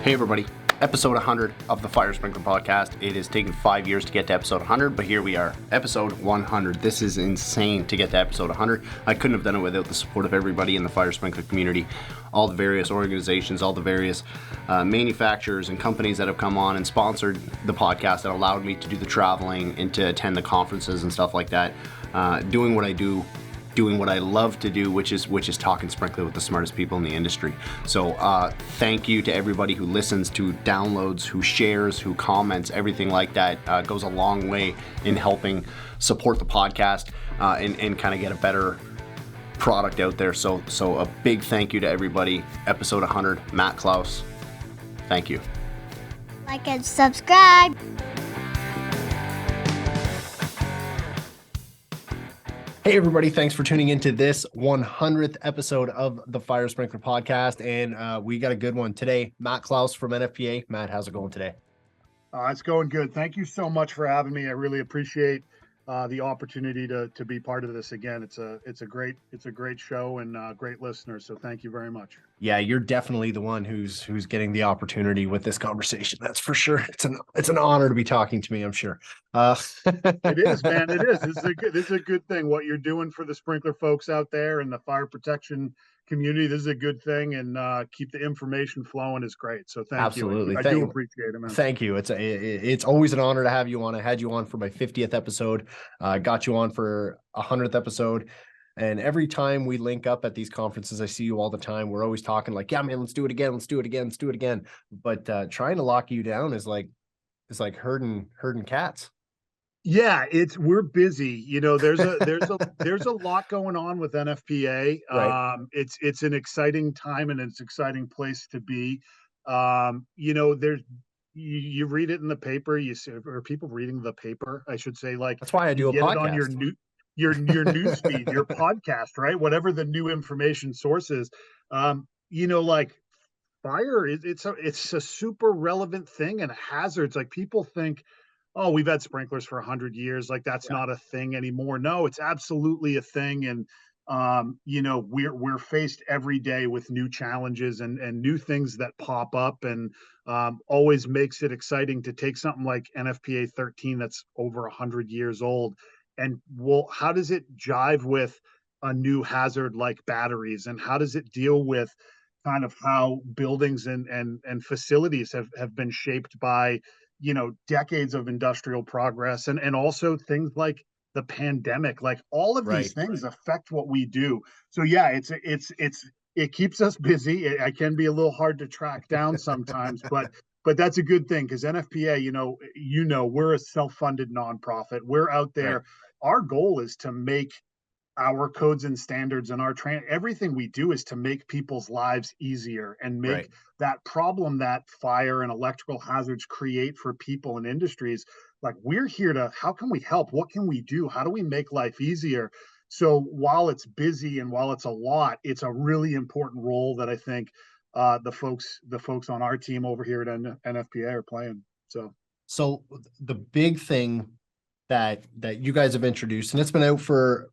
Hey everybody, episode 100 of the Fire Sprinkler Podcast. It has taken 5 years to get to episode 100, but here we are, episode 100. This is insane to get to episode 100. I couldn't have done it without the support of everybody in the Fire Sprinkler community, all the various organizations, all the various manufacturers and companies that have come on and sponsored the podcast that allowed me to do the traveling and to attend the conferences and stuff like that, doing what I do, doing what I love to do, which is talking sprinkler with the smartest people in the industry. So thank you to everybody who listens, to downloads, who shares, who comments, everything like that goes a long way in helping support the podcast and kind of get a better product out there. So a big thank you to everybody. Episode 100, Matt Klaus. Thank you. Like and subscribe. Hey everybody, thanks for tuning into this 100th episode of the Fire Sprinkler Podcast, and we got a good one today. Matt Klaus from NFPA. Matt, how's it going today? It's going good. Thank you so much for having me. I really appreciate the opportunity to be part of this again. It's a great show and great listeners. So thank you very much. Yeah, you're definitely the one who's getting the opportunity with this conversation. That's for sure. It's an honor to be talking to me, I'm sure. It is, man. It is. This is a good thing. What you're doing for the sprinkler folks out there and the fire protection community, this is a good thing, and keep the information flowing is great. So thank Absolutely. you. I do appreciate it, man. Thank you. It's always an honor to have you on. I had you on for my 50th episode. Got you on for 100th episode. And every time we link up at these conferences, I see you all the time. We're always talking like, yeah, man, let's do it again. Let's do it again. Let's do it again. But trying to lock you down is like herding cats. Yeah, we're busy. You know, there's a lot going on with NFPA. Right. It's an exciting time and it's an exciting place to be. You know, you read it in the paper. You see, or people reading the paper, I should say. Like That's why I do a get podcast. it on your news feed, your podcast, right? Whatever the new information source is. You know, like fire it's a super relevant thing, and hazards. Like people think, oh, we've had sprinklers for 100 years, like that's not a thing anymore. No, it's absolutely a thing. And you know, we're faced every day with new challenges and new things that pop up, and always makes it exciting to take something like NFPA 13 that's over 100 years old, and well, how does it jive with a new hazard like batteries, and how does it deal with kind of how buildings and facilities have been shaped by, you know, decades of industrial progress, and also things like the pandemic. Like all of these things affect what we do. So yeah, it keeps us busy. It can be a little hard to track down sometimes, but that's a good thing, because NFPA, you know, we're a self-funded nonprofit. We're out there. Right. Our goal is to make our codes and standards and our everything we do is to make people's lives easier and make that problem that fire and electrical hazards create for people and industries. Like we're here to, how can we help? What can we do? How do we make life easier? So while it's busy and while it's a lot, it's a really important role that I think the folks on our team over here at NFPA are playing. So the big thing that you guys have introduced, and it's been out for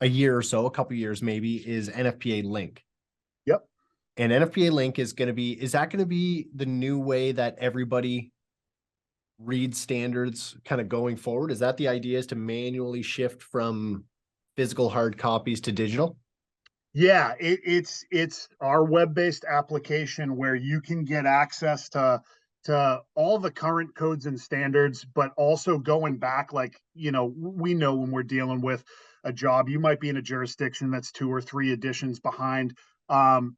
a year or so, a couple years maybe, is NFPA Link. Yep. And NFPA Link is that going to be the new way that everybody reads standards kind of going forward? Is that the idea, is to manually shift from physical hard copies to digital? Yeah, it's our web-based application where you can get access to all the current codes and standards, but also going back, like, you know, we know when we're dealing with a job, you might be in a jurisdiction that's 2 or 3 editions behind.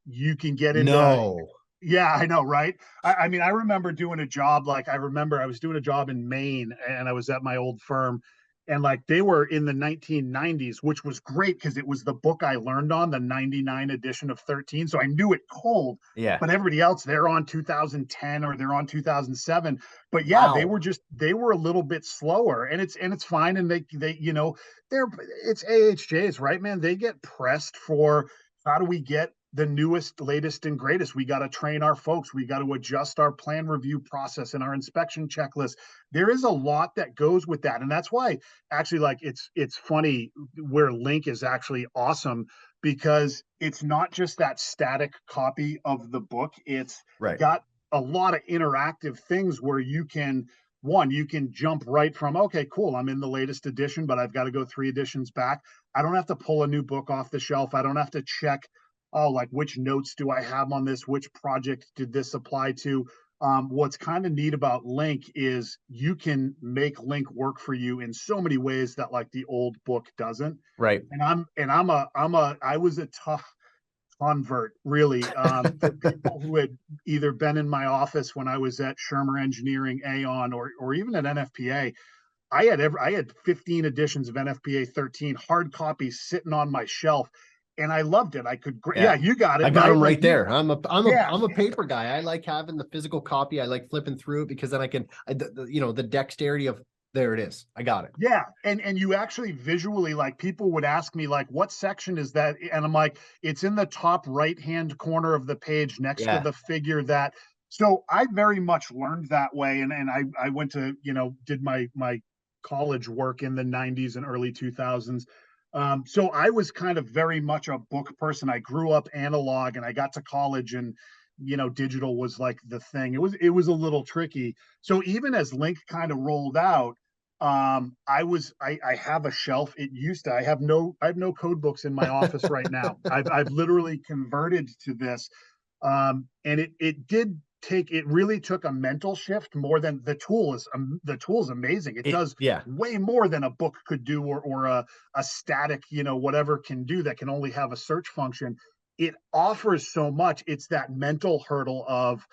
You can get into Yeah, I know, right? I mean, I remember doing a job, like I was doing a job in Maine, and I was at my old firm, and like they were in the 1990s, which was great because it was the book I learned on, the 99 edition of 13. So I knew it cold. Yeah. But everybody else, they're on 2010 or they're on 2007. But yeah, Wow. they were a little bit slower, and it's fine. And they you know, it's AHJs, right, man? They get pressed for, how do we get the newest, latest, and greatest? We got to train our folks. We got to adjust our plan review process and our inspection checklist. There is a lot that goes with that. And that's why actually, like, it's funny where Link is actually awesome, because it's not just that static copy of the book. It's got a lot of interactive things where you can jump right from, okay, cool, I'm in the latest edition, but I've got to go 3 editions back. I don't have to pull a new book off the shelf. I don't have to check, oh, like which notes do I have on this? Which project did this apply to? What's kind of neat about Link is you can make Link work for you in so many ways that like the old book doesn't. Right. And I was a tough convert, really, for people who had either been in my office when I was at Shermer Engineering, Aon, or even at NFPA. I had 15 editions of NFPA 13 hard copies sitting on my shelf, and I loved it. I could, yeah, you got it. I got them right like, there. I'm a paper guy. I like having the physical copy. I like flipping through it because then I can, the dexterity of, there it is. I got it. Yeah. And you actually visually, like, people would ask me, like, what section is that? And I'm like, it's in the top right-hand corner of the page next to the figure that. So I very much learned that way. And I went to, did my college work in the 90s and early 2000s. So I was kind of very much a book person. I grew up analog, and I got to college, and digital was like the thing. It was a little tricky. So even as Link kind of rolled out, I have a shelf. I have no code books in my office right now. I've literally converted to this. And it really took a mental shift more than the tool is amazing. It does way more than a book could do, or a static, whatever can do, that can only have a search function. It offers so much. It's that mental hurdle of,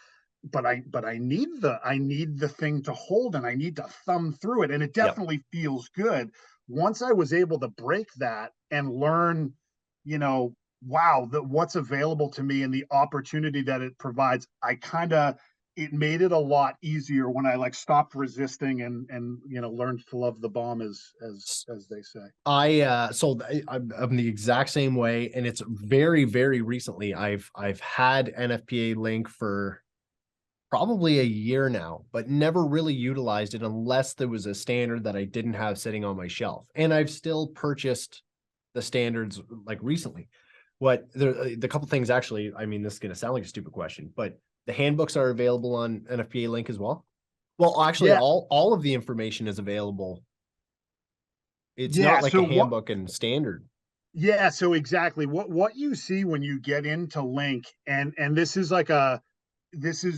but I need the thing to hold, and I need to thumb through it. And it definitely feels good. Once I was able to break that and learn, wow, what's available to me and the opportunity that it provides, it made it a lot easier when I like stopped resisting and learned to love the bomb, as they say. I'm the exact same way, and it's very, very recently I've had NFPA Link for probably a year now, but never really utilized it unless there was a standard that I didn't have sitting on my shelf. And I've still purchased the standards like recently. The couple things, actually, I mean, this is going to sound like a stupid question, but the handbooks are available on NFPA Link as well. Well, actually, all of the information is available. It's not like a handbook and standard. Yeah, so exactly what you see when you get into Link, and this is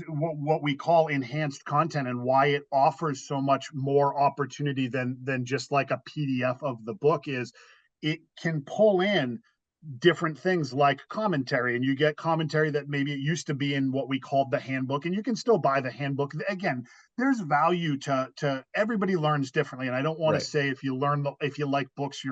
what we call enhanced content, and why it offers so much more opportunity than just like a PDF of the book, is it can pull in different things like commentary, and you get commentary that maybe it used to be in what we called the handbook, and you can still buy the handbook. Again, there's value to everybody learns differently, and I don't want to say if you like books,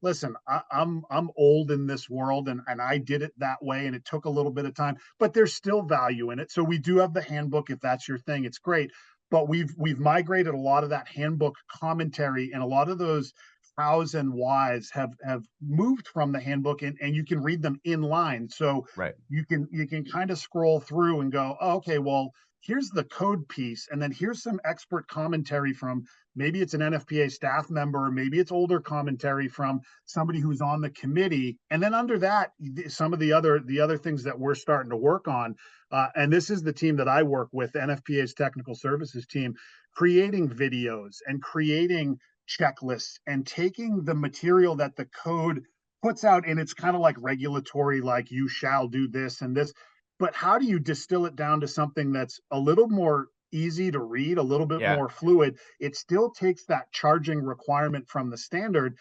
listen, I'm old in this world, and I did it that way, and it took a little bit of time, but there's still value in it. So we do have the handbook. If that's your thing, it's great. But we've migrated a lot of that handbook commentary, and a lot of those hows and whys have moved from the handbook, and you can read them in line. So you can kind of scroll through and go, oh, okay, well, here's the code piece, and then here's some expert commentary from, maybe it's an NFPA staff member, or maybe it's older commentary from somebody who's on the committee. And then under that, some of the other things that we're starting to work on, and this is the team that I work with, NFPA's technical services team, creating videos and creating checklists and taking the material that the code puts out, and it's kind of like regulatory, like you shall do this and this, but how do you distill it down to something that's a little more easy to read, a little bit more fluid? It still takes that charging requirement from the standard,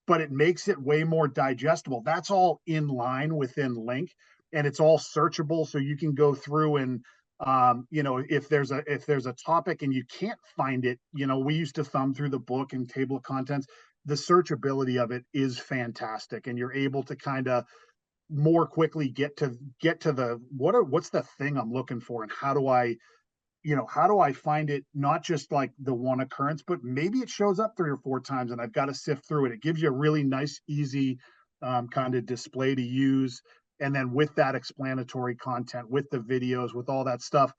but it makes it way more digestible. That's all in line within Link, and it's all searchable, so you can go through and if there's a topic and you can't find it, we used to thumb through the book and table of contents. The searchability of it is fantastic, and you're able to kind of more quickly get to the what's the thing I'm looking for, and how do I find it, not just like the one occurrence, but maybe it shows up 3 or 4 times and I've got to sift through it. It gives you a really nice, easy kind of display to use. And then with that explanatory content, with the videos, with all that stuff,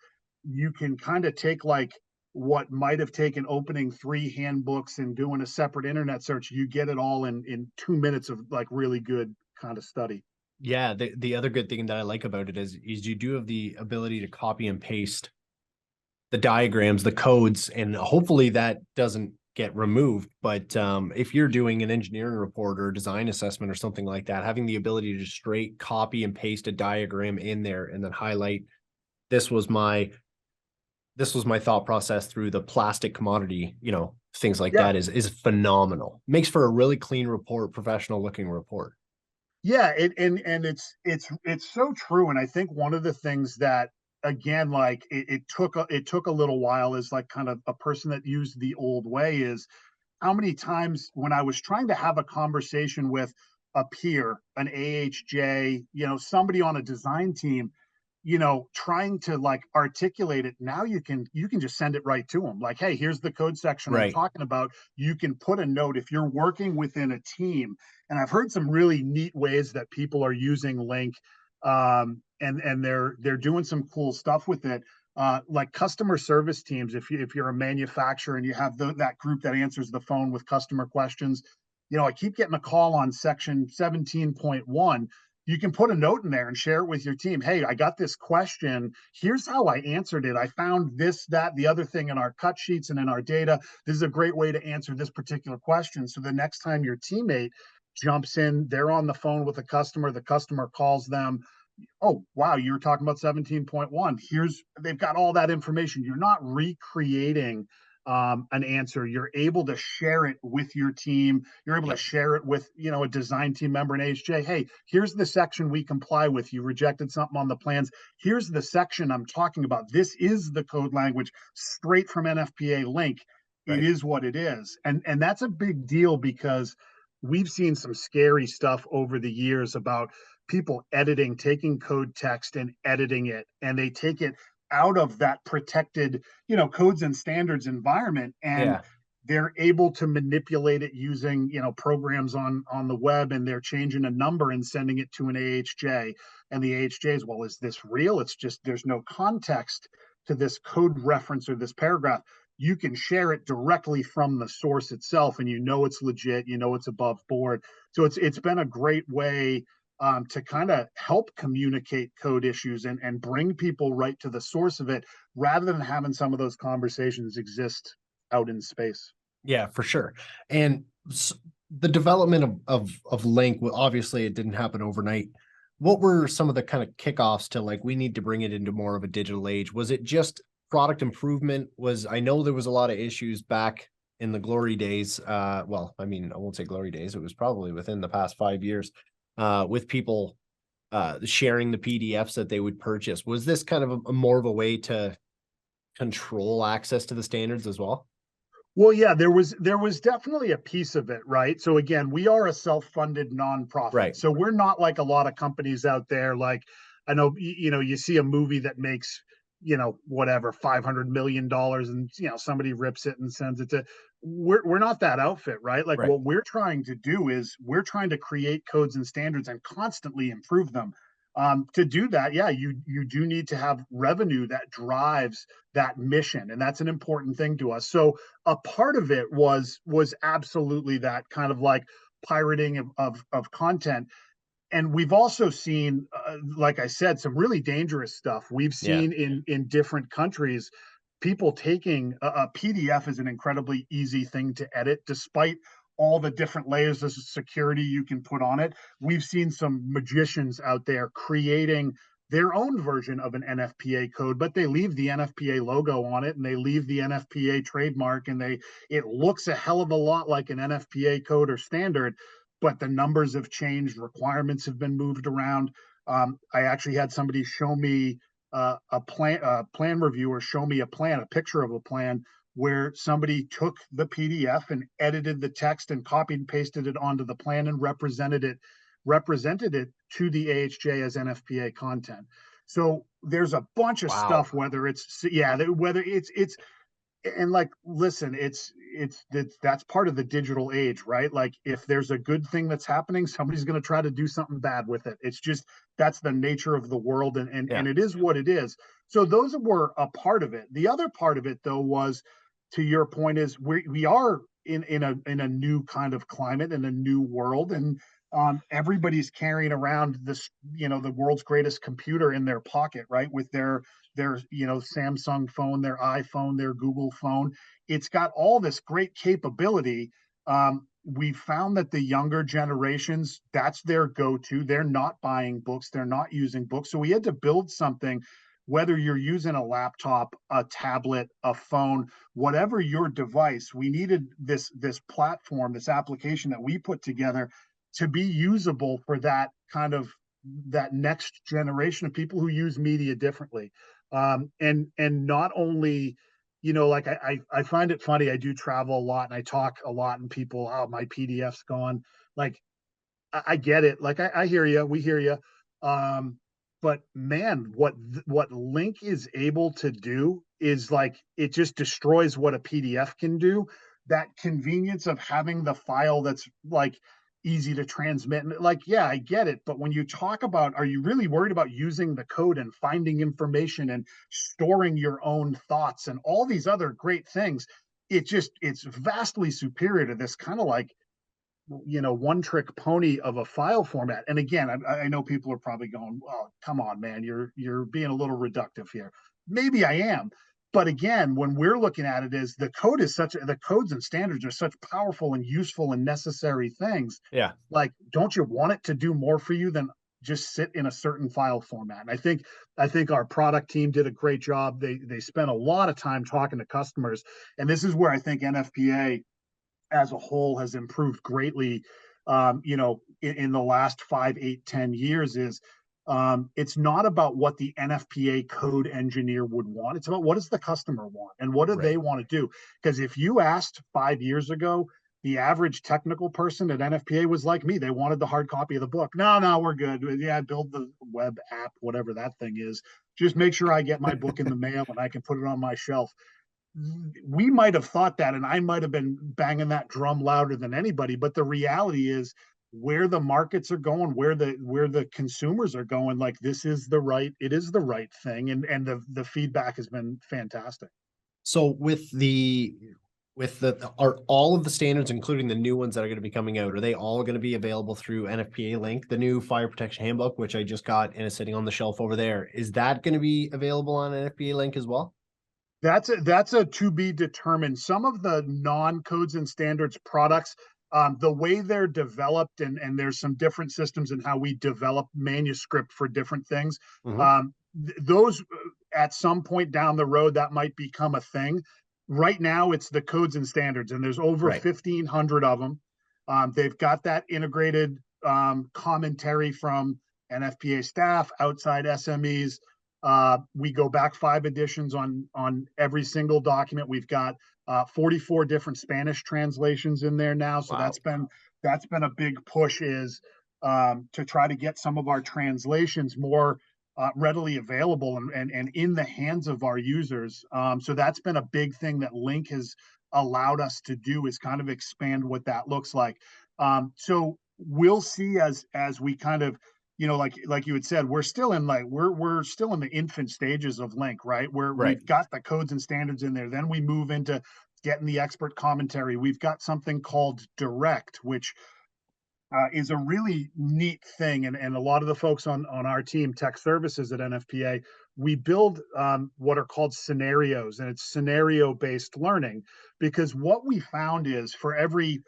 you can kind of take like what might have taken opening 3 handbooks and doing a separate internet search. You get it all in 2 minutes of like really good kind of study. Yeah, the other good thing that I like about it is you do have the ability to copy and paste the diagrams, the codes, and hopefully that doesn't get removed. But if you're doing an engineering report or a design assessment or something like that, having the ability to straight copy and paste a diagram in there and then highlight, this was my thought process through the plastic commodity, things like Yeah. that is phenomenal. Makes for a really clean report, professional looking report. Yeah, and it's so true. And I think one of the things that, again, like it took a little while, is like kind of a person that used the old way, is how many times when I was trying to have a conversation with a peer, an AHJ, somebody on a design team, trying to like articulate it. Now you can just send it right to them. Like, hey, here's the code section I'm Right. talking about. You can put a note if you're working within a team. And I've heard some really neat ways that people are using Link, and they're doing some cool stuff with it. Like customer service teams, if you're a manufacturer and you have that group that answers the phone with customer questions, I keep getting a call on section 17.1. You can put a note in there and share it with your team. Hey, I got this question. Here's how I answered it. I found this, that, the other thing in our cut sheets and in our data. This is a great way to answer this particular question. So the next time your teammate jumps in, they're on the phone with the customer calls them. Oh, wow, you were talking about 17.1. They've got all that information. You're not recreating an answer. You're able to share it with your team. You're able to Yep. share it with, a design team member in AHJ. Hey, here's the section we comply with. You rejected something on the plans. Here's the section I'm talking about. This is the code language straight from NFPA Link. It Right. is what it is. And that's a big deal, because we've seen some scary stuff over the years about people taking code text and editing it, and they take it out of that protected, codes and standards environment, and Yeah. they're able to manipulate it using, programs on the web, and they're changing a number and sending it to an AHJ. And the AHJ is, well, is this real? It's just, there's no context to this code reference or this paragraph. You can share it directly from the source itself, and it's legit, it's above board. So it's been a great way to kind of help communicate code issues and bring people right to the source of it, rather than having some of those conversations exist out in space. Yeah, for sure. And the development of Link, well, obviously it didn't happen overnight. What were some of the kind of kickoffs to, like, we need to bring it into more of a digital age? Was it just product improvement? I know there was a lot of issues back in the glory days. Well, I mean, I won't say glory days. It was probably within the past 5 years, with people sharing the PDFs that they would purchase. Was this kind of a more of a way to control access to the standards as well? Well, yeah, there was definitely a piece of it, right? So again, we are a self-funded nonprofit. Right. So we're not like a lot of companies out there. Like, I know, you see a movie that makes, whatever, $500 million, and somebody rips it and sends it to. We're not that outfit, right? Like, Right. what we're trying to do is we're trying to create codes and standards and constantly improve them. To do that, yeah, you do need to have revenue that drives that mission, and that's an important thing to us. So a part of it was absolutely that kind of like pirating of content. And we've also seen, like I said, some really dangerous stuff. We've Yeah. seen in different countries, people taking a PDF is an incredibly easy thing to edit, despite all the different layers of security you can put on it. We've seen some magicians out there creating their own version of an NFPA code, but they leave the NFPA logo on it, and they leave the NFPA trademark, and it looks a hell of a lot like an NFPA code or standard, but the numbers have changed, requirements have been moved around. I actually had somebody show me a plan reviewer show me a picture of a plan where somebody took the PDF and edited the text and copied and pasted it onto the plan and represented it to the AHJ as NFPA content. So there's a bunch of Wow. stuff, whether it's and like, listen, that's part of the digital age, right? Like, if there's a good thing that's happening, somebody's going to try to do something bad with it. It's just, that's the nature of the world, and Yeah. it is what it is. So those were a part of it. The other part of it, though, was, to your point, is we are in a new kind of climate, in a new world, and everybody's carrying around this, the world's greatest computer in their pocket, right? With their Samsung phone, their iPhone, their Google phone. It's got all this great capability. We found that the younger generations, that's their go-to. They're not buying books, they're not using books. So we had to build something, whether you're using a laptop, a tablet, a phone, whatever your device. We needed this platform, this application that we put together to be usable for that next generation of people who use media differently. And not only, like I find it funny. I do travel a lot and I talk a lot, and people, oh, my PDF's gone. Like, I get it. Like, I hear you. We hear you. Um, but man, what Link is able to do is, like, it just destroys what a PDF can do. That convenience of having the file that's, like, easy to transmit, and, like, yeah, I get it. But when you talk about, are you really worried about using the code and finding information and storing your own thoughts and all these other great things? It's vastly superior to this kind of, like, one trick pony of a file format. And again, I know people are probably going, well, come on, man, you're being a little reductive here. Maybe I am. But again, when we're looking at it, is the codes and standards are such powerful and useful and necessary things. Yeah. Like, don't you want it to do more for you than just sit in a certain file format? And I think our product team did a great job. They spent a lot of time talking to customers. And this is where I think NFPA as a whole has improved greatly, in the last 5, 8, 10 years. Is It's not about what the NFPA code engineer would want. It's about, what does the customer want and what do Right. they want to do? Because if you asked 5 years ago, the average technical person at NFPA was like me. They wanted the hard copy of the book. No, we're good. Yeah, build the web app, whatever that thing is. Just make sure I get my book in the mail and I can put it on my shelf. We might have thought that, and I might have been banging that drum louder than anybody. But the reality is, where the markets are going, where the consumers are going, like, it is the right thing, and the feedback has been fantastic. So are all of the standards, including the new ones that are going to be coming out, are they all going to be available through NFPA Link? The new fire protection handbook, which I just got and is sitting on the shelf over there, is that going to be available on NFPA Link as well? That's a to be determined. Some of the non-codes and standards products, the way they're developed, and there's some different systems in how we develop manuscript for different things. Mhm. Those, at some point down the road, that might become a thing. Right now, it's the codes and standards, and there's over Right. 1,500 of them. They've got that integrated commentary from NFPA staff, outside SMEs. We go back 5 editions on every single document. We've got 44 different Spanish translations in there now. So Wow. that's been a big push, is to try to get some of our translations more readily available and in the hands of our users. So that's been a big thing that Link has allowed us to do, is kind of expand what that looks like. So we'll see, as we kind of, like you had said, we're still in the infant stages of Link, right? Where Right. we've got the codes and standards in there. Then we move into getting the expert commentary. We've got something called Direct, which is a really neat thing. And a lot of the folks on our team, tech services at NFPA, we build what are called scenarios, and it's scenario based learning. Because what we found is, for every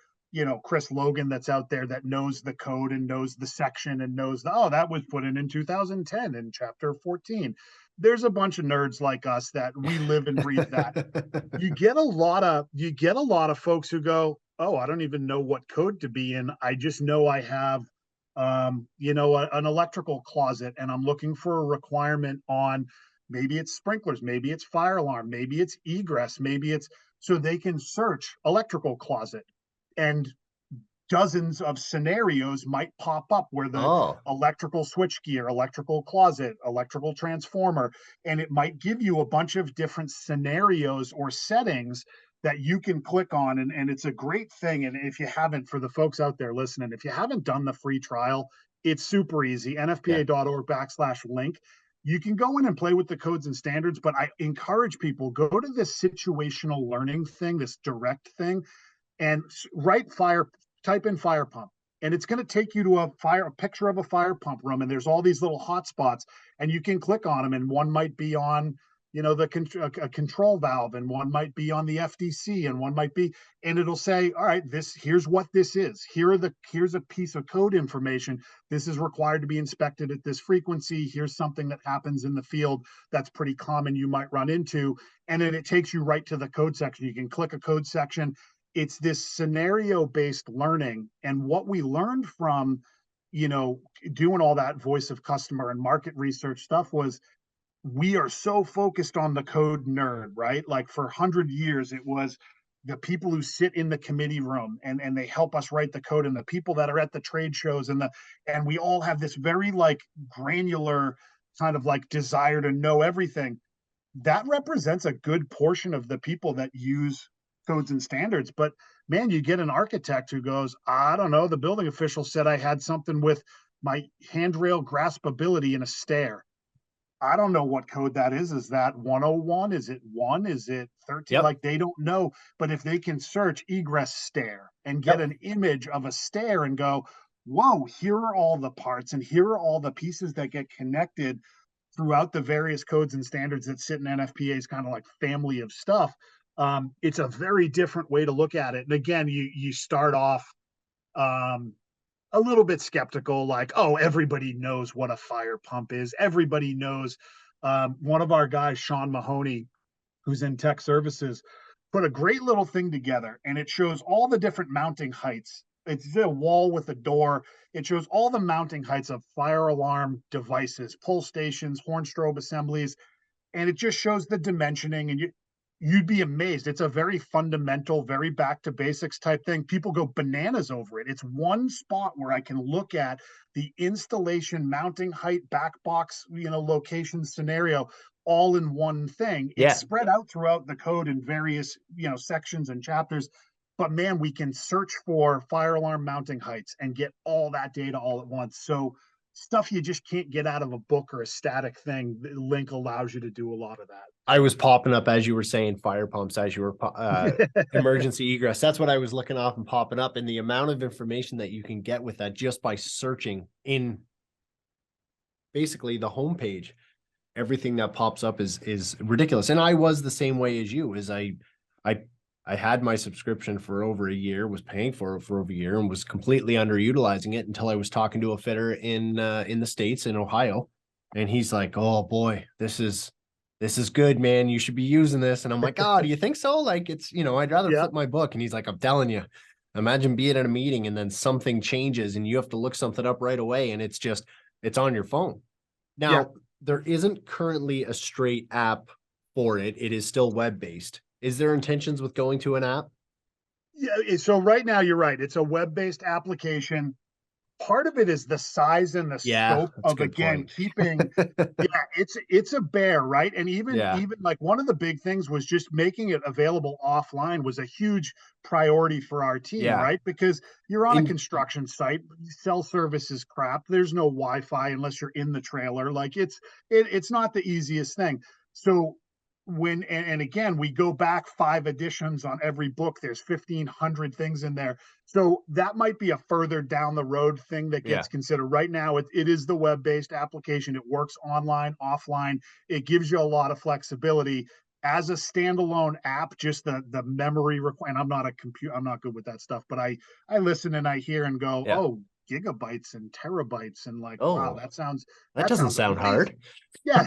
Chris Logan that's out there that knows the code and knows the section and knows that was put in 2010 in chapter 14, there's a bunch of nerds like us that we live and breathe that. You get a lot of folks who go, oh, I don't even know what code to be in. I just know I have an electrical closet, and I'm looking for a requirement on, maybe it's sprinklers, maybe it's fire alarm, maybe it's egress, maybe it's, so they can search electrical closet, and dozens of scenarios might pop up where the Oh, electrical switchgear, electrical closet, electrical transformer, and it might give you a bunch of different scenarios or settings that you can click on. And it's a great thing. And if you haven't, for the folks out there listening, if you haven't done the free trial, it's super easy. yeah. nfpa.org/link. You can go in and play with the codes and standards, but I encourage people, go to this situational learning thing, this direct thing, and write type in fire pump, and it's going to take you to a picture of a fire pump room, and there's all these little hot spots, and you can click on them, and one might be on, a control valve, and one might be on the FDC, and one might be, and it'll say, all right, here's what this is. Here's a piece of code information. This is required to be inspected at this frequency. Here's something that happens in the field that's pretty common you might run into. And then it takes you right to the code section. You can click a code section. It's this scenario-based learning. And what we learned from, doing all that voice of customer and market research stuff was, we are so focused on the code nerd, right? Like for 100 years, it was the people who sit in the committee room and they help us write the code, and the people that are at the trade shows, and we all have this very like granular kind of like desire to know everything. That represents a good portion of the people that use codes and standards. But man, you get an architect who goes, I don't know, the building official said I had something with my handrail graspability in a stair. I don't know what code that is. Is that 101? Is it 1? Is it 13? Yep. Like, they don't know. But if they can search egress stair and get an image of a stair and go, whoa, here are all the parts and here are all the pieces that get connected throughout the various codes and standards that sit in NFPA's kind of like family of stuff. It's a very different way to look at it. And again, you start off a little bit skeptical, like, oh, everybody knows what a fire pump is. Everybody knows. One of our guys, Sean Mahoney, who's in tech services, put a great little thing together, and it shows all the different mounting heights. It's a wall with a door. It shows all the mounting heights of fire alarm devices, pull stations, horn strobe assemblies, and it just shows the dimensioning, and you'd be amazed. It's a very fundamental, very back to basics type thing. People go bananas over it. It's one spot where I can look at the installation, mounting height, back box, location scenario, all in one thing. Yeah. It's spread out throughout the code in various, sections and chapters. But man, we can search for fire alarm mounting heights and get all that data all at once. So stuff you just can't get out of a book or a static thing. The Link allows you to do a lot of that. I was popping up as you were saying fire pumps, as you were emergency egress. That's what I was looking off and popping up, and the amount of information that you can get with that just by searching in basically the homepage. Everything that pops up is ridiculous. And I was the same way as you. As I had my subscription for over a year, was paying for it for over a year, and was completely underutilizing it until I was talking to a fitter in the States, in Ohio, and he's like, "Oh boy, this is good, man. You should be using this." And I'm like, "Oh, do you think so? Like, it's, I'd rather flip my book." And he's like, "I'm telling you, imagine being at a meeting and then something changes and you have to look something up right away, and it's on your phone." Now, there isn't currently a straight app for it. It is still web-based. Is there intentions with going to an app? Yeah. So right now, you're right. It's a web-based application. Part of it is the size and the scope of, again, keeping, it's a bear, right? And even like one of the big things was just making it available offline was a huge priority for our team, right? Because you're on a construction site, cell service is crap. There's no Wi-Fi unless you're in the trailer. Like it's not the easiest thing. So and again, we go back 5 editions on every book. There's 1,500 things in there. So that might be a further down the road thing that gets considered. Right now, it is the web-based application. It works online, offline. It gives you a lot of flexibility. As a standalone app, just the memory and I'm not good with that stuff, but I listen and I hear and go, oh, gigabytes and terabytes, and like, wow, that doesn't sound hard. Yeah,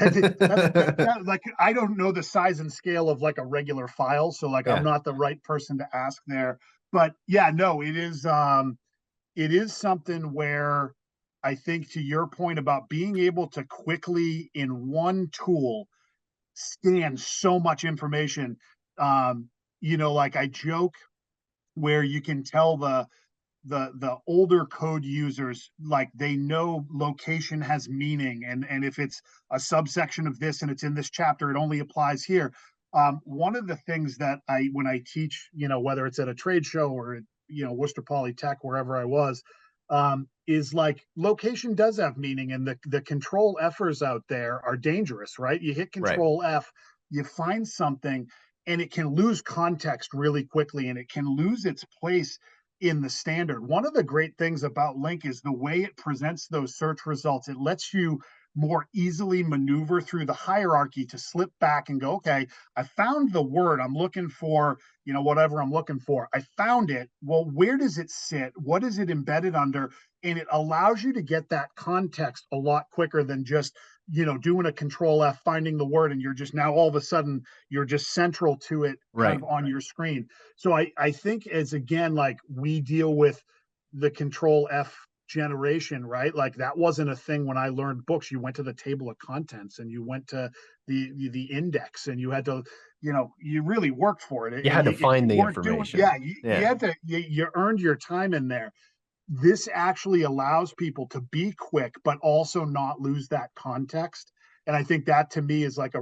like I don't know the size and scale of like a regular file, so like I'm not the right person to ask there. But yeah, no, it is something where I think, to your point about being able to quickly in one tool scan so much information, like I joke where you can tell the older code users, like they know location has meaning, and if it's a subsection of this and it's in this chapter, it only applies here. One of the things that when I teach, whether it's at a trade show or at, Worcester Polytech, wherever I was, is like location does have meaning, and the control F'ers out there are dangerous, right? You hit control F, you find something, and it can lose context really quickly, and it can lose its place in the standard. One of the great things about Link is the way it presents those search results. It lets you more easily maneuver through the hierarchy to slip back and go, okay, I found the word I'm looking for, whatever I'm looking for. I found it. Well, where does it sit? What is it embedded under? And it allows you to get that context a lot quicker than just, doing a control F, finding the word, and you're just now all of a sudden you're just central to it kind of on your screen. So I think as again, like we deal with the control F generation, right? Like that wasn't a thing when I learned books. You went to the table of contents and you went to the index and you had to, you really worked for it. You had to find the information. You earned your time in there. This actually allows people to be quick, but also not lose that context. And I think that to me is like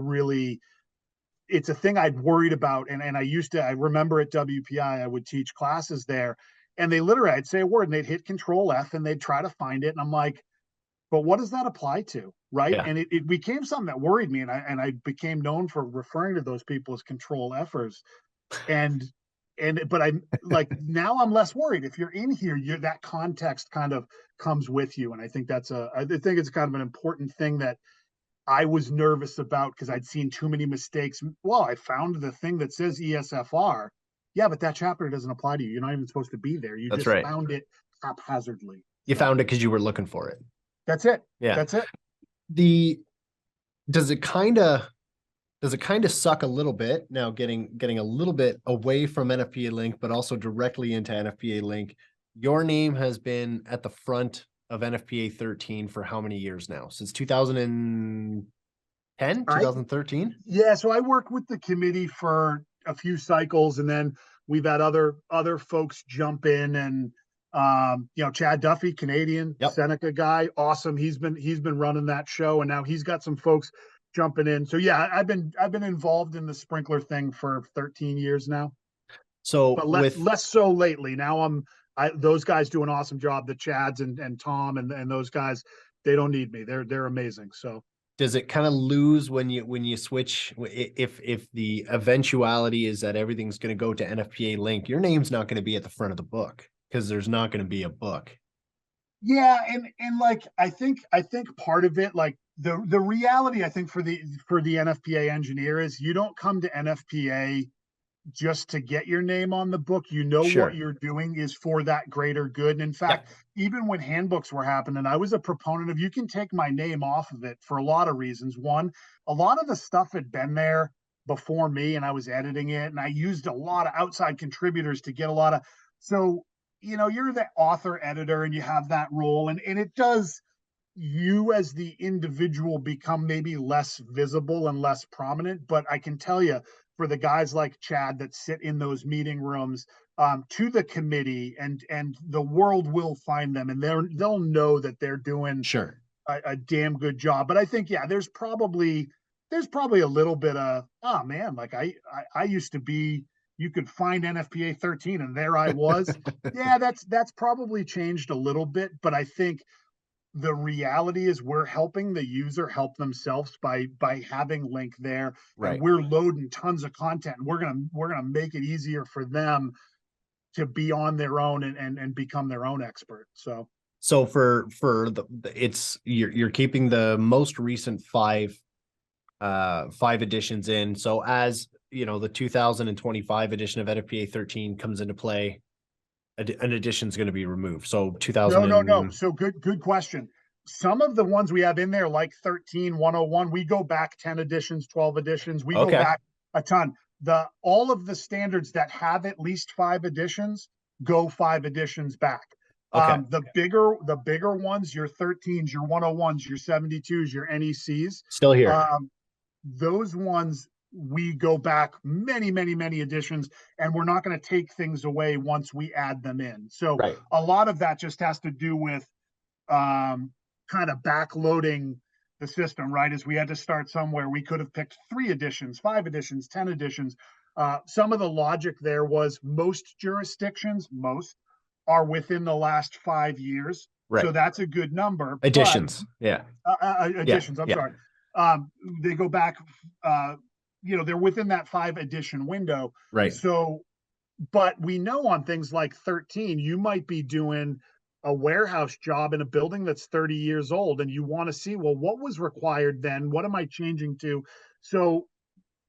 it's a thing I'd worried about. And I remember at WPI, I would teach classes there, and they literally, I'd say a word and they'd hit control F and they'd try to find it. And I'm like, but what does that apply to? Right. Yeah. And it became something that worried me. And I became known for referring to those people as control Fers. But I'm like, now I'm less worried. If you're in here, that context kind of comes with you. And I think I think it's kind of an important thing that I was nervous about because I'd seen too many mistakes. Well, I found the thing that says ESFR. Yeah, but that chapter doesn't apply to you. You're not even supposed to be there. You just found it haphazardly. You found it because you were looking for it. That's it. Yeah. That's it. Does it kind of suck a little bit now, getting a little bit away from NFPA Link, but also directly into NFPA Link? Your name has been at the front of NFPA 13 for how many years now? Since 2010, 2013? Yeah. So I worked with the committee for a few cycles, and then we've had other folks jump in, and Chad Duffy, Canadian Seneca guy, awesome. He's been running that show, and now he's got some folks jumping in. So yeah, I've been involved in the sprinkler thing for 13 years now. So, but less so lately. Now those guys do an awesome job. The Chads and Tom and those guys, they don't need me. They're amazing. So does it kind of lose when you switch? If the eventuality is that everything's going to go to NFPA Link, your name's not going to be at the front of the book because there's not going to be a book. Yeah, and like I think part of it, like the reality, I think for the NFPA engineer is you don't come to NFPA just to get your name on the book. What you're doing is for that greater good. And in fact, even when handbooks were happening, I was a proponent of, you can take my name off of it for a lot of reasons. One, a lot of the stuff had been there before me and I was editing it, and I used a lot of outside contributors to get a lot of, so you're the author editor and you have that role, and it does, you as the individual become maybe less visible and less prominent. But I can tell you, for the guys like Chad that sit in those meeting rooms, to the committee, and the world will find them, and they'll know that they're doing a damn good job. But I think, there's probably a little bit of, oh man, like I used to be, you could find NFPA 13 and there I was. Yeah, that's probably changed a little bit, but I think the reality is we're helping the user help themselves by having Link there. Right. And we're loading tons of content. We're gonna make it easier for them to be on their own and become their own expert. So for you're keeping the most recent five editions in. So as the 2025 edition of NFPA 13 comes into play, an edition is going to be removed. So 2000. No. So good question. Some of the ones we have in there, like 13, 101, we go back 10 editions, 12 editions. We go back a ton. All of the standards that have at least 5 editions go 5 editions back. The bigger ones, your 13s, your 101s, your 72s, your NECs, still here. Those ones, we go back many editions, and we're not going to take things away once we add them in. So a lot of that just has to do with kind of backloading the system, right? As we had to start somewhere, we could have picked 3 editions, 5 editions, 10 editions. Some of the logic there was most jurisdictions, are within the last 5 years. Right. So that's a good number. Editions. Editions. I'm sorry. They go back, they're within that 5 edition window. Right. So But we know on things like 13, you might be doing a warehouse job in a building that's 30 years old, and you want to see, well, what was required then? What am I changing to? So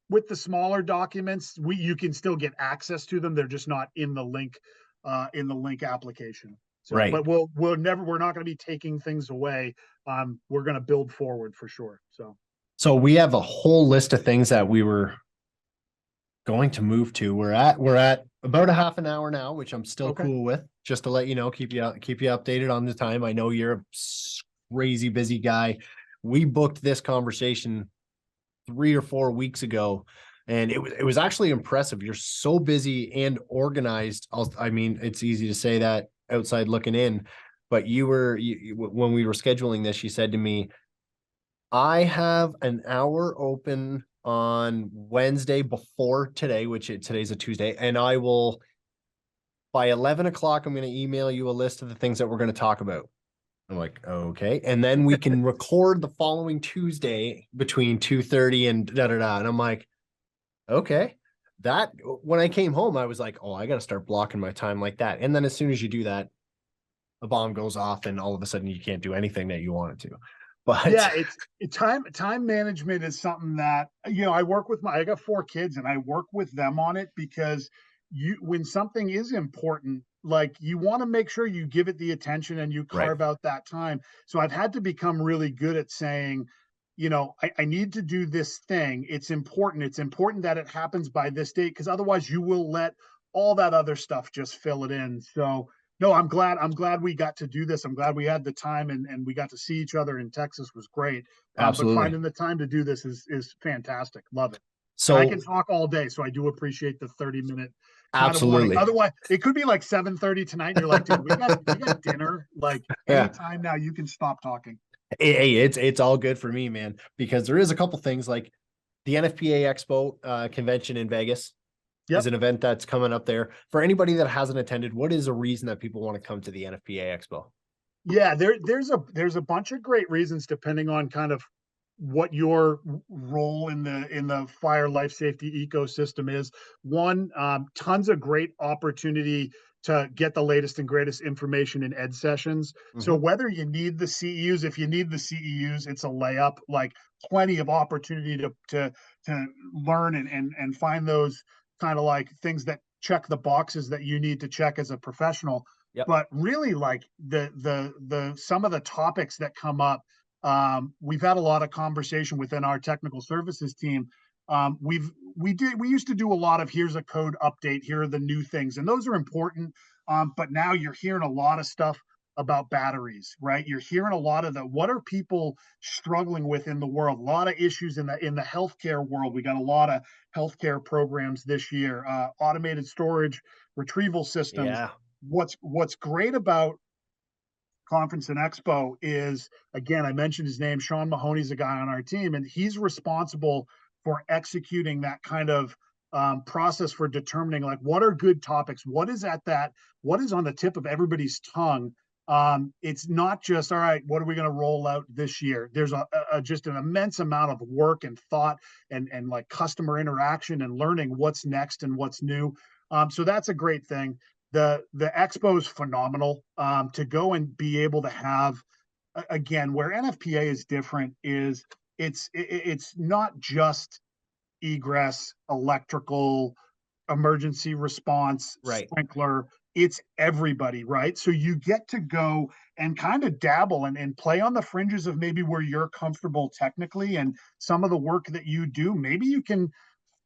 with the smaller documents, you can still get access to them. They're just not in the link application. So, Right. but we're not going to be taking things away. We're going to build forward for sure. So we have a whole list of things that we were going to move to. We're at about a half an hour now, which I'm still Okay. cool with. Just to let you know, keep you updated on the time. I know you're a crazy busy guy. We booked this conversation 3 or 4 weeks ago, and it was actually impressive. You're so busy and organized. I mean, it's easy to say that outside looking in, but when we were scheduling this, you said to me, I have an hour open on Wednesday before today, today's a Tuesday, and I will by 11 o'clock, I'm going to email you a list of the things that we're going to talk about. I'm like, okay. And then we can record the following Tuesday between 2:30 and da da da. And I'm like, okay. That when I came home, I was like, oh, I got to start blocking my time like that. And then as soon as you do that, a bomb goes off and all of a sudden you can't do anything that you wanted to. But Yeah, time management is something that, I got 4 kids and I work with them on it, because when something is important, like, you want to make sure you give it the attention and you right, carve out that time. So I've had to become really good at saying, I need to do this thing. It's important. It's important that it happens by this date, because otherwise you will let all that other stuff just fill it in. So no, I'm glad we got to do this. I'm glad we had the time, and we got to see each other in Texas was great. But absolutely. finding the time to do this is fantastic. Love it. And I So can talk all day, so I do appreciate the 30-minute kind of warning. absolutely. Otherwise, it could be like 7:30 tonight, and you're like, dude, we got dinner. Like, Yeah. anytime now, you can stop talking. Hey, it's all good for me, man, because there is a couple things like the NFPA Expo convention in Vegas is Yep. an event that's coming up there. For anybody that hasn't attended, what is a reason that people want to come to the NFPA Expo? Yeah, there's a bunch of great reasons, depending on kind of what your role in the fire life safety ecosystem is. One, tons of great opportunity to get the latest and greatest information in ed sessions. So Mm-hmm. whether you need the CEUs, if you need the CEUs, it's a layup. Like, plenty of opportunity to learn and find those kind of like things that check the boxes that you need to check as a professional. Yep. But really, like, the some of the topics that come up, we've had a lot of conversation within our technical services team. We used to do a lot of, here's a code update, here are the new things, and those are important. But now you're hearing a lot of stuff about batteries, right? You're hearing a lot of what are people struggling with in the world? A lot of issues in the healthcare world. We got a lot of healthcare programs this year. Automated storage, retrieval systems. Yeah. What's great about Conference and Expo is, again, I mentioned his name. Sean Mahoney's a guy on our team, and he's responsible for executing that kind of process for determining, like, what are good topics, what is on the tip of everybody's tongue. It's not just, all right, what are we going to roll out this year? There's just an immense amount of work and thought and like customer interaction and learning what's next and what's new. So that's a great thing. The expo is phenomenal. To go and be able to have, again, where NFPA is different is it's not just egress, electrical, emergency response, Right. sprinkler. It's everybody, right? So you get to go and kind of dabble and play on the fringes of maybe where you're comfortable technically, and some of the work that you do. Maybe you can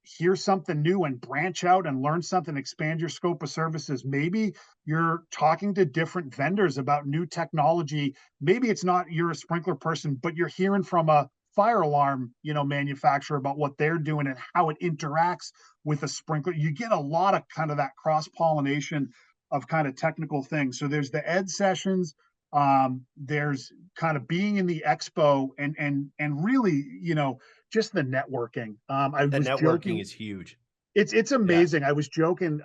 hear something new and branch out and learn something, expand your scope of services. Maybe you're talking to different vendors about new technology. Maybe it's not, you're a sprinkler person, but you're hearing from a fire alarm, manufacturer about what they're doing and how it interacts with a sprinkler. You get a lot of kind of that cross pollination of kind of technical things. So there's the ed sessions. There's kind of being in the expo and really, just the networking. I The was networking joking. is huge. It's Yeah. amazing. I was joking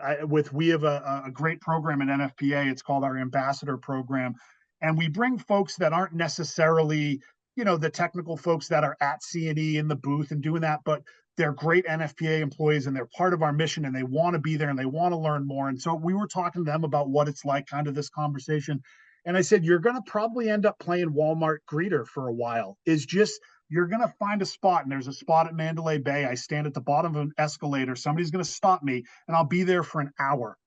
we have a great program at NFPA. It's called our ambassador program, and we bring folks that aren't necessarily, the technical folks that are at C&E in the booth and doing that, but they're great NFPA employees and they're part of our mission and they want to be there and they want to learn more. And so we were talking to them about what it's like, kind of this conversation. And I said, you're going to probably end up playing Walmart greeter for a while. Is just, you're going to find a spot, and there's a spot at Mandalay Bay. I stand at the bottom of an escalator. Somebody's going to stop me and I'll be there for an hour.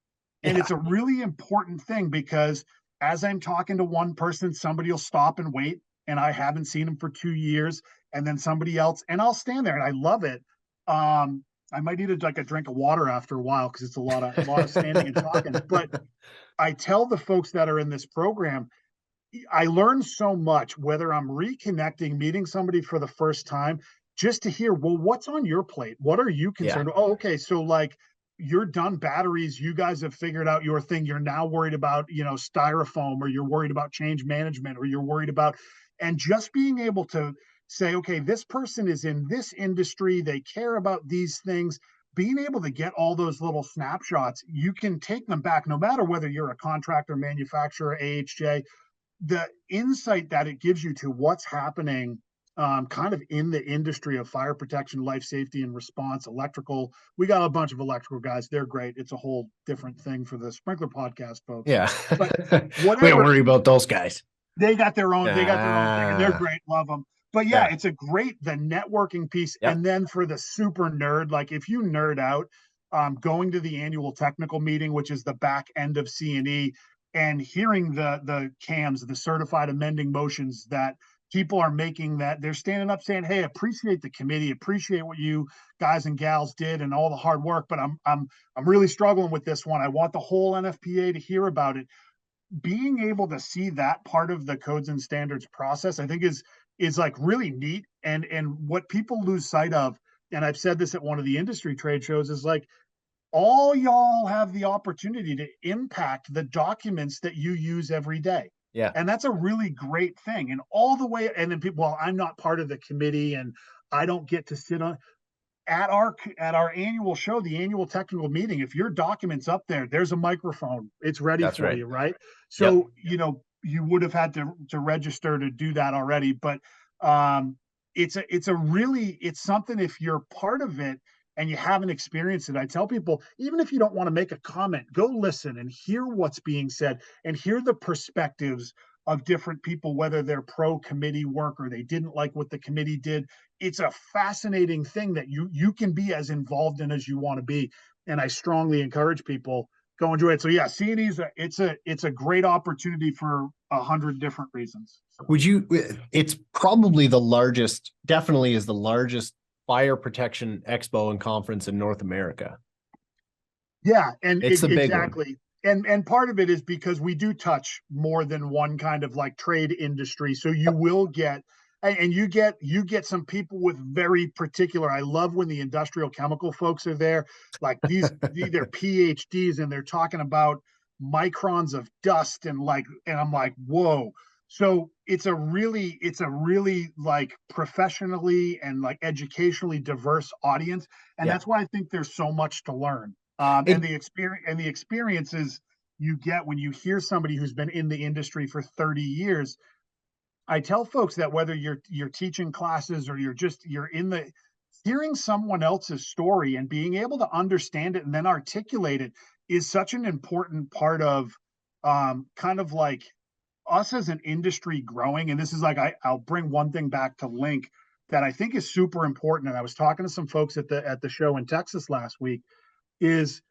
And it's a really important thing because as I'm talking to one person, somebody will stop and wait. And I haven't seen them for 2 years. And then somebody else, and I'll stand there and I love it. I might need a drink of water after a while because it's a lot of standing and talking. But I tell the folks that are in this program, I learn so much, whether I'm reconnecting, meeting somebody for the first time, just to hear, well, what's on your plate? What are you concerned? Oh, okay. So like you're done batteries. You guys have figured out your thing. You're now worried about, styrofoam, or you're worried about change management, or you're worried about, and just being able to say, okay, this person is in this industry. They care about these things. Being able to get all those little snapshots, you can take them back, no matter whether you're a contractor, manufacturer, AHJ, the insight that it gives you to what's happening kind of in the industry of fire protection, life safety and response, electrical. We got a bunch of electrical guys. They're great. It's a whole different thing for the sprinkler podcast folks. Yeah. But We don't worry about those guys. They got their own, thing and they're great. Love them. But yeah, it's a great, the networking piece. Yep. And then for the super nerd, like if you nerd out, going to the annual technical meeting, which is the back end of C&E, and hearing the CAMs, the certified amending motions that people are making, that they're standing up saying, hey, appreciate the committee, appreciate what you guys and gals did and all the hard work, but I'm really struggling with this one. I want the whole NFPA to hear about it. Being able to see that part of the codes and standards process, I think is like really neat. And what people lose sight of, and I've said this at one of the industry trade shows, is like, all y'all have the opportunity to impact the documents that you use every day. Yeah. And that's a really great thing. And all the way, and then people, well, I'm not part of the committee and I don't get to sit on at our annual show, the annual technical meeting. If your document's up there, there's a microphone. It's ready for you, right? So, you would have had to register to do that already, but it's something, if you're part of it and you haven't experienced it, I tell people, even if you don't want to make a comment, go listen and hear what's being said and hear the perspectives of different people, whether they're pro committee work or they didn't like what the committee did. It's a fascinating thing that you can be as involved in as you want to be. And I strongly encourage people, go enjoy it. So yeah, C&E it's a great opportunity for 100 different reasons. It's probably definitely is the largest fire protection expo and conference in North America. Yeah, and it's the big exactly. One. And part of it is because we do touch more than one kind of like trade industry. So you will get, and you get some people with very particular, I love when the industrial chemical folks are there, like they're PhDs and they're talking about microns of dust and I'm like, whoa. So it's a really like professionally and like educationally diverse audience. And that's why I think there's so much to learn. And the experiences you get when you hear somebody who's been in the industry for 30 years. I tell folks that whether you're teaching classes or you're hearing someone else's story and being able to understand it and then articulate it is such an important part of kind of like us as an industry growing. And this is like, I'll bring one thing back to Link that I think is super important. And I was talking to some folks at the show in Texas last week, is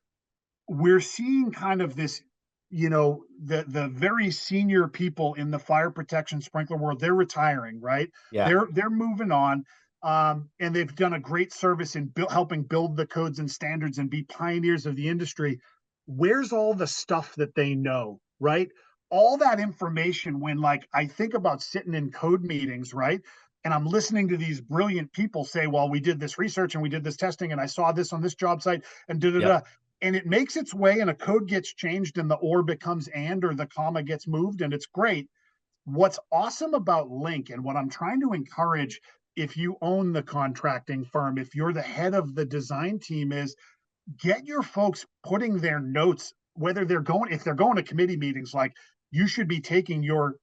we're seeing kind of this, the very senior people in the fire protection sprinkler world, they're retiring, right? Yeah. They're moving on. And they've done a great service in helping build the codes and standards and be pioneers of the industry. Where's all the stuff that they know, right? All that information, when like I think about sitting in code meetings, right? And I'm listening to these brilliant people say, well, we did this research and we did this testing and I saw this on this job site and and it makes its way and a code gets changed and the or becomes and, or the comma gets moved, and it's great. What's awesome about Link, and what I'm trying to encourage, if you own the contracting firm, if you're the head of the design team, is get your folks putting their notes, if they're going to committee meetings, like you should be taking your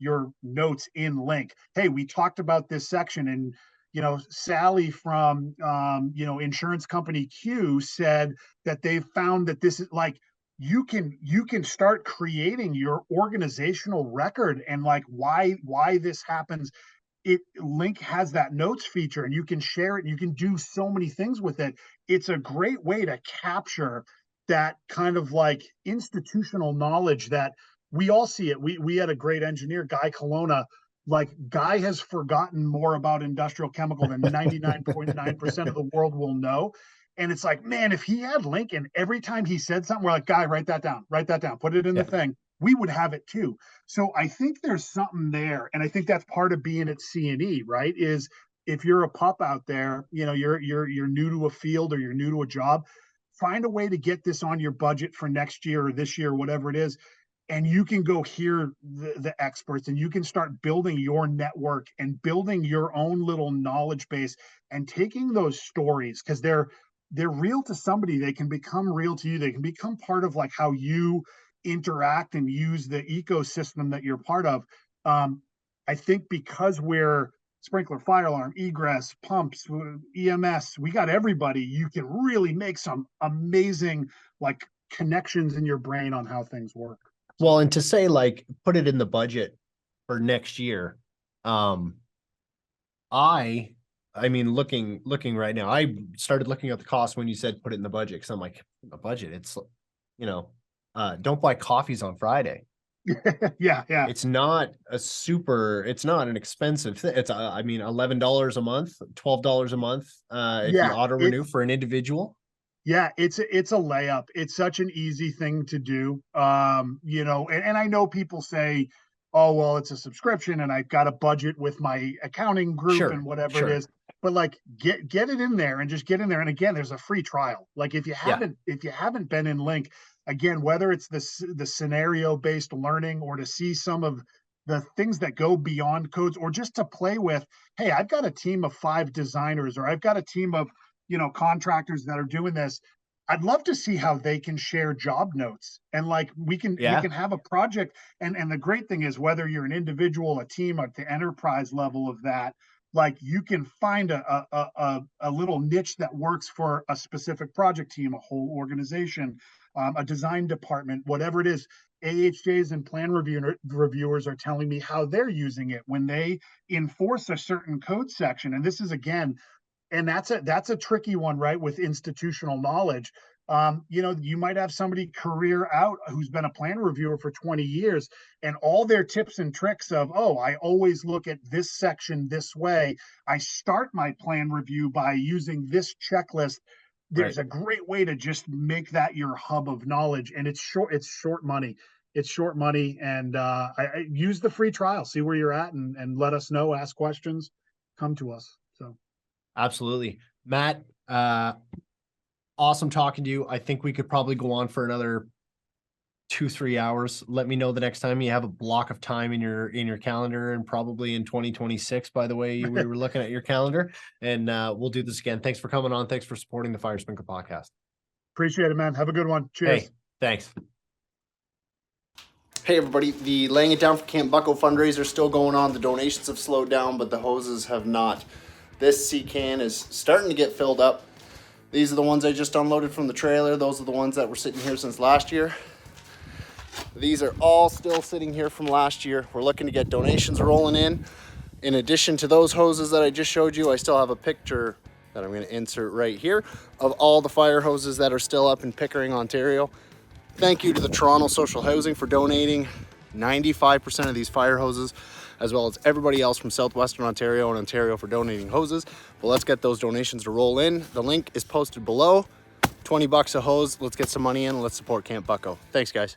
notes in Link. Hey, we talked about this section and Sally from, insurance company Q said that they've found that this is like, you can start creating your organizational record and like why this happens. Link has that notes feature and you can share it. You can do so many things with it. It's a great way to capture that kind of like institutional knowledge that we all see it. We had a great engineer, Guy Colonna. Like, Guy has forgotten more about industrial chemical than 99.9% of the world will know. And it's like, man, if he had Lincoln, every time he said something, we're like, Guy, write that down, put it in the thing. We would have it too. So I think there's something there. And I think that's part of being at C&E, right? Is if you're a pup out there, you're new to a field or you're new to a job, find a way to get this on your budget for next year or this year, whatever it is. And you can go hear the experts and you can start building your network and building your own little knowledge base and taking those stories, because they're real to somebody. They can become real to you. They can become part of like how you interact and use the ecosystem that you're part of. I think because we're sprinkler, fire alarm, egress, pumps, EMS, we got everybody. You can really make some amazing like connections in your brain on how things work. Well, and to say like put it in the budget for next year, I mean, looking right now, I started looking at the cost when you said put it in the budget, because I'm like, the budget, it's, don't buy coffees on Friday. Yeah. It's not an expensive thing. It's $11 a month, $12 a month, if you auto renew for an individual. Yeah, it's a layup. It's such an easy thing to do. And I know people say, oh, well, it's a subscription and I've got a budget with my accounting group and whatever it is. But like get it in there and just get in there. And again, there's a free trial. Like if you haven't been in Link, again, whether it's the scenario based learning or to see some of the things that go beyond codes, or just to play with, hey, I've got a team of 5 designers, or I've got a team of contractors that are doing this. I'd love to see how they can share job notes, and like we can have a project. And the great thing is, whether you're an individual, a team, at the enterprise level of that, like you can find a little niche that works for a specific project team, a whole organization, a design department, whatever it is. AHJs and plan reviewers are telling me how they're using it when they enforce a certain code section. And this is, again, and that's a tricky one, right? With institutional knowledge, you might have somebody career out who's been a plan reviewer for 20 years, and all their tips and tricks of, oh, I always look at this section this way. I start my plan review by using this checklist. There's a great way to just make that your hub of knowledge, and it's short money. It's short money, and I use the free trial, see where you're at, and let us know, ask questions, come to us. So. Absolutely. Matt, awesome talking to you. I think we could probably go on for another 2-3 hours. Let me know the next time you have a block of time in your calendar, and probably in 2026, by the way, we were looking at your calendar, and we'll do this again. Thanks for coming on. Thanks for supporting the Fire Sprinkler podcast. Appreciate it, man. Have a good one. Cheers. Hey, thanks. Hey everybody, the Laying It Down for Camp Bucko fundraiser is still going on. The donations have slowed down, but the hoses have not. This sea can is starting to get filled up. These are the ones I just unloaded from the trailer. Those are the ones that were sitting here since last year. These are all still sitting here from last year. We're looking to get donations rolling in. In addition to those hoses that I just showed you, I still have a picture that I'm going to insert right here of all the fire hoses that are still up in Pickering, Ontario. Thank you to the Toronto Social Housing for donating 95% of these fire hoses, as well as everybody else from Southwestern Ontario and Ontario for donating hoses. But let's get those donations to roll in. The link is posted below. $20 a hose. Let's get some money in and let's support Camp Bucko. Thanks, guys.